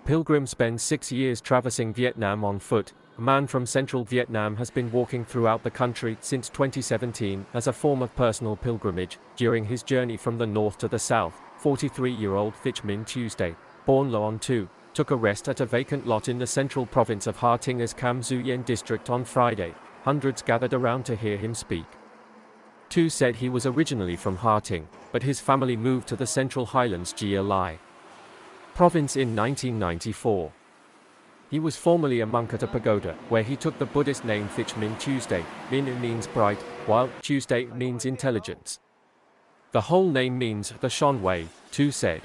Pilgrim spends 6 years traversing Vietnam on foot. A man from central Vietnam has been walking throughout the country since 2017 as a form of personal pilgrimage. During his journey from the north to the south, 43-year-old Thich Minh Tue, born Anh Tu, took a rest at a vacant lot in the central province of Ha Tinh Cam Xuyen district on Friday. Hundreds gathered around to hear him speak. Tu said he was originally from Ha Tinh, but his family moved to the central Highlands GLI province in 1994. He was formerly a monk at a pagoda, where he took the Buddhist name Thich Minh Tue. Minh means bright, while Tuesday means intelligence. The whole name means the shone way, Tu said.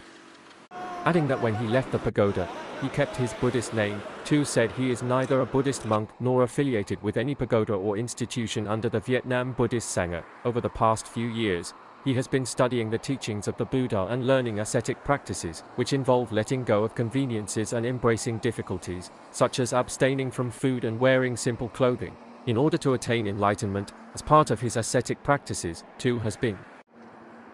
Adding that when he left the pagoda, he kept his Buddhist name. Tu said he is neither a Buddhist monk nor affiliated with any pagoda or institution under the Vietnam Buddhist Sangha. Over the past few years, he has been studying the teachings of the Buddha and learning ascetic practices, which involve letting go of conveniences and embracing difficulties, such as abstaining from food and wearing simple clothing, in order to attain enlightenment. As part of his ascetic practices, Tu has been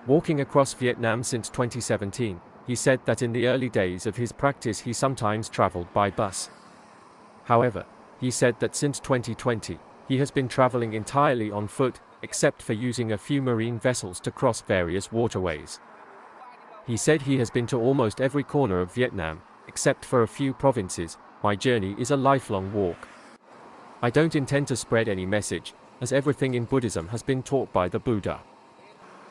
walking across Vietnam since 2017. He said that in the early days of his practice he sometimes traveled by bus. However, he said that since 2020, he has been traveling entirely on foot, except for using a few marine vessels to cross various waterways. He said he has been to almost every corner of Vietnam, except for a few provinces. My journey is a lifelong walk. I don't intend to spread any message, as everything in Buddhism has been taught by the Buddha.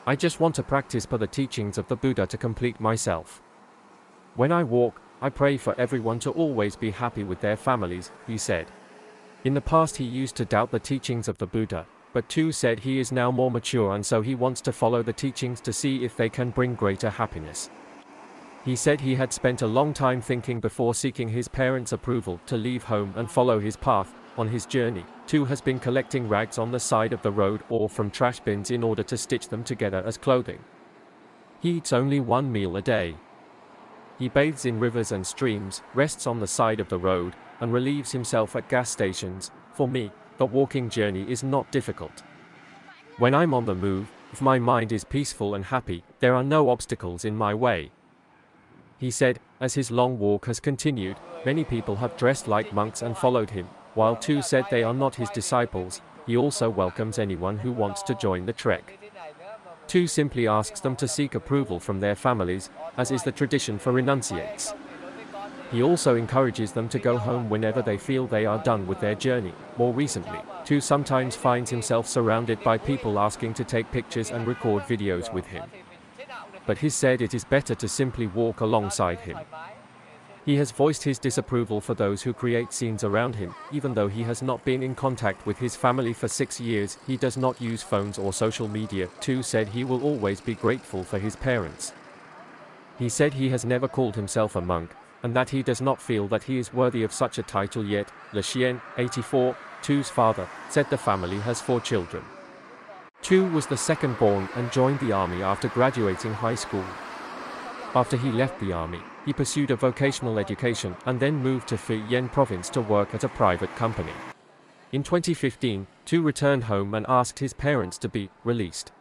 I just want to practice per the teachings of the Buddha to complete myself. When I walk, I pray for everyone to always be happy with their families, he said. In the past he used to doubt the teachings of the Buddha, but Tu said he is now more mature and so he wants to follow the teachings to see if they can bring greater happiness. He said he had spent a long time thinking before seeking his parents' approval to leave home and follow his path. On his journey, Tu has been collecting rags on the side of the road or from trash bins in order to stitch them together as clothing. He eats only one meal a day. He bathes in rivers and streams, rests on the side of the road, and relieves himself at gas stations. For me, the walking journey is not difficult. When I'm on the move, if my mind is peaceful and happy, there are no obstacles in my way. He said, as his long walk has continued, many people have dressed like monks and followed him. While Tu said they are not his disciples, he also welcomes anyone who wants to join the trek. Tu simply asks them to seek approval from their families, as is the tradition for renunciates. He also encourages them to go home whenever they feel they are done with their journey. More recently, Tu sometimes finds himself surrounded by people asking to take pictures and record videos with him. But he said it is better to simply walk alongside him. He has voiced his disapproval for those who create scenes around him. Even though he has not been in contact with his family for 6 years, he does not use phones or social media. Tu said he will always be grateful for his parents. He said he has never called himself a monk, and that he does not feel that he is worthy of such a title yet. Xuyen, 84, Tu's father, said the family has 4 children. Tu was the second born and joined the army after graduating high school. After he left the army, he pursued a vocational education and then moved to Xuyen province to work at a private company. In 2015, Tu returned home and asked his parents to be released.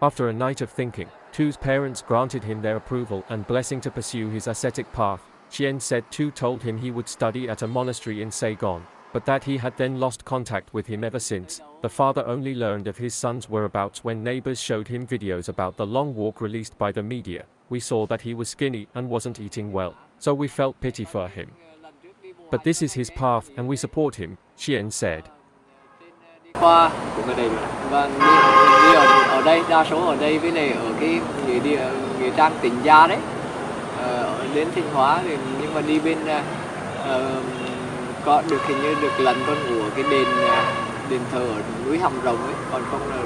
After a night of thinking, Tu's parents granted him their approval and blessing to pursue his ascetic path. Xuyen said Tu told him he would study at a monastery in Saigon, but that he had then lost contact with him ever since. The father only learned of his son's whereabouts when neighbors showed him videos about the long walk released by the media. We saw that he was skinny and wasn't eating well, so we felt pity for him. But this is his path and we support him, Xuyen said. Qua của người này và đi ở đây đa số ở đây với này ở cái nghĩa trang Tỉnh Gia đấy, đến Thanh Hóa thì nhưng mà đi bên có được hình như được lần con ngủ ở cái đền thờ ở núi Hàm Rồng ấy, còn không là